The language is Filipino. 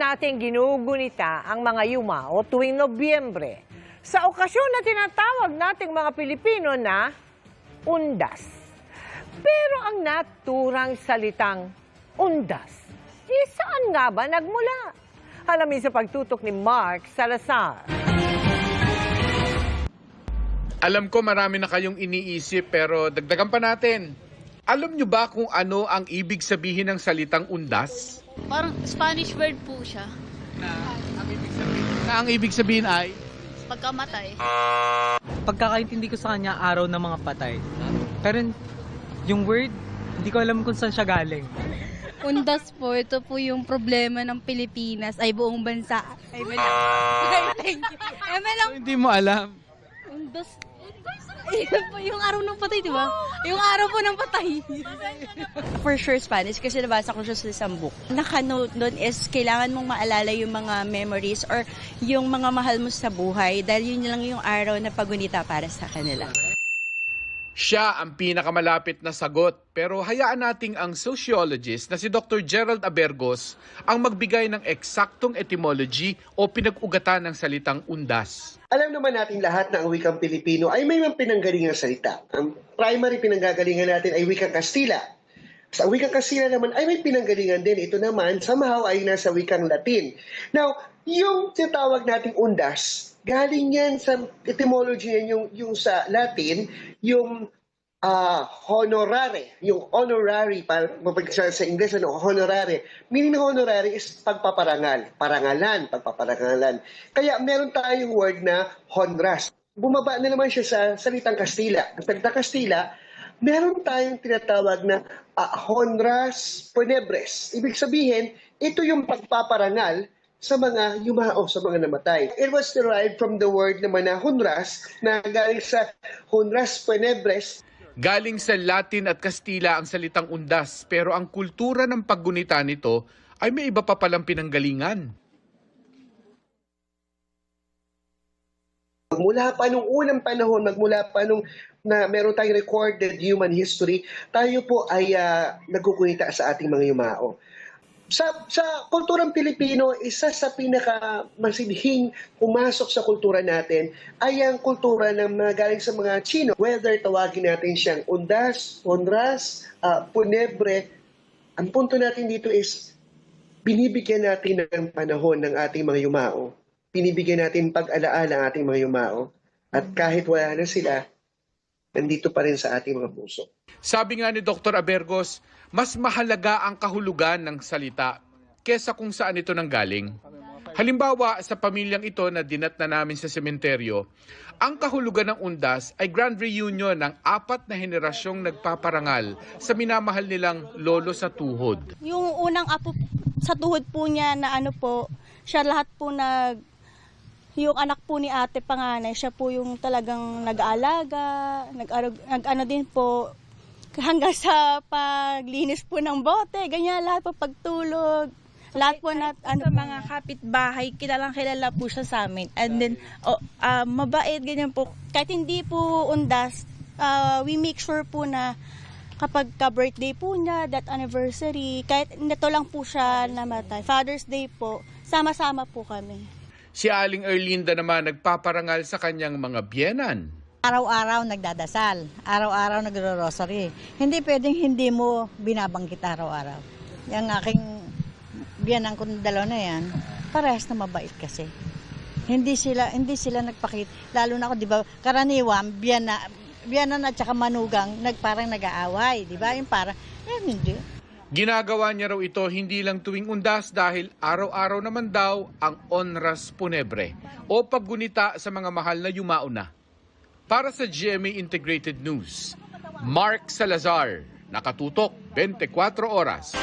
nating ginugunita ang mga yumao tuwing Nobyembre sa okasyon na tinatawag nating mga Pilipino na undas. Pero ang naturang salitang undas, saan nga ba nagmula? Alamin sa pagtutok ni Mark Salazar. Alam ko marami na kayong iniisip pero dagdagan pa natin. Alam nyo ba kung ano ang ibig sabihin ng salitang undas? Parang Spanish word po siya. Na ang ibig sabihin ay? Pagkamatay. Pagkakaintindi ko sa kanya, araw ng mga patay. Pero yung word, hindi ko alam kung saan siya galing. Undas po, ito po yung problema ng Pilipinas, ay buong bansa. Ay, thank you. So, hindi mo alam. Undas. Ayun po, yung araw ng patay, di ba? Yung araw po ng patay. For sure Spanish kasi nabasa ko siya sa isang book. Naka-note doon is kailangan mong maalala yung mga memories or yung mga mahal mo sa buhay dahil yun lang yung araw na pagunita para sa kanila. Siya ang pinakamalapit na sagot pero hayaan nating ang sociologist na si Dr. Gerald Abergos ang magbigay ng eksaktong etymology o pinag-ugatan ng salitang undas. Alam naman natin lahat na ang wikang Pilipino ay may mga pinanggalingang salita. Ang primary pinanggagalingan natin ay wikang Kastila. Sa wikang Kastila naman ay may pinanggalingan din. Ito naman somehow ay nasa wikang Latin. Now, yung tinatawag nating undas, galing yan sa etymology yan, yung sa Latin, yung honorare, yung honorary, sa Ingles, honorare. Meaning ng honorary is pagpaparangal, parangalan, pagpaparangalan. Kaya meron tayong word na honras. Bumaba na naman siya sa salitang Kastila. Ang salitang Kastila, meron tayong tinatawag na honras funebres. Ibig sabihin, ito yung pagpaparangal sa mga yumao, sa mga namatay. It was derived from the word naman na honras, na galing sa honras funebres. Galing sa Latin at Kastila ang salitang undas pero ang kultura ng paggunita nito ay may iba pa palang pinanggalingan. Magmula pa nung unang panahon, magmula pa nung na meron tayong recorded human history, tayo po ay nagkukunita sa ating mga yumao. Sa kulturang Pilipino, isa sa pinakamasidhing pumasok sa kultura natin ay ang kultura ng mga galing sa mga Chino. Whether tawagin natin siyang undas, honras, punebre, ang punto natin dito is binibigyan natin ng panahon ng ating mga yumao. Binibigyan natin pag-alaala ang ating mga yumao. At kahit wala na sila, nandito pa rin sa ating mga puso. Sabi nga ni Dr. Abergos, mas mahalaga ang kahulugan ng salita kesa kung saan ito nanggaling. Halimbawa, sa pamilyang ito na dinat na namin sa sementeryo, ang kahulugan ng undas ay grand reunion ng 4 na henerasyong nagpaparangal sa minamahal nilang lolo sa tuhod. Yung unang apo sa tuhod po niya na siya lahat po yung anak po ni ate panganay, siya po yung talagang nag-aalaga, nag-ano din po, hanggang sa paglinis po ng bote, ganyan, lahat po pagtulog, lahat po na, sa mga kapitbahay, kilala po siya sa amin. And then, mabait, ganyan po. Kahit hindi po undas, we make sure po na kapag ka-birthday po niya, that anniversary, kahit nito lang po siya namatay, Father's Day po, sama-sama po kami. Si Aling Erlinda naman nagpaparangal sa kanyang mga biyenan. Araw-araw nagdadasal, araw-araw nagro-rosary. Hindi pwedeng hindi mo binabanggit araw-araw. Yung aking biyanan kong dalawa na yan, parehas na mabait kasi. Hindi sila nagpakita. Lalo na ako, di ba, karaniwan, biyanan at saka manugang, parang nag-aaway, di ba? Yung parang, hindi. Ginagawa niya raw ito hindi lang tuwing undas dahil araw-araw naman daw ang honras funebre o paggunita sa mga mahal na yumao na. Para sa GMA Integrated News, Mark Salazar, nakatutok 24 oras.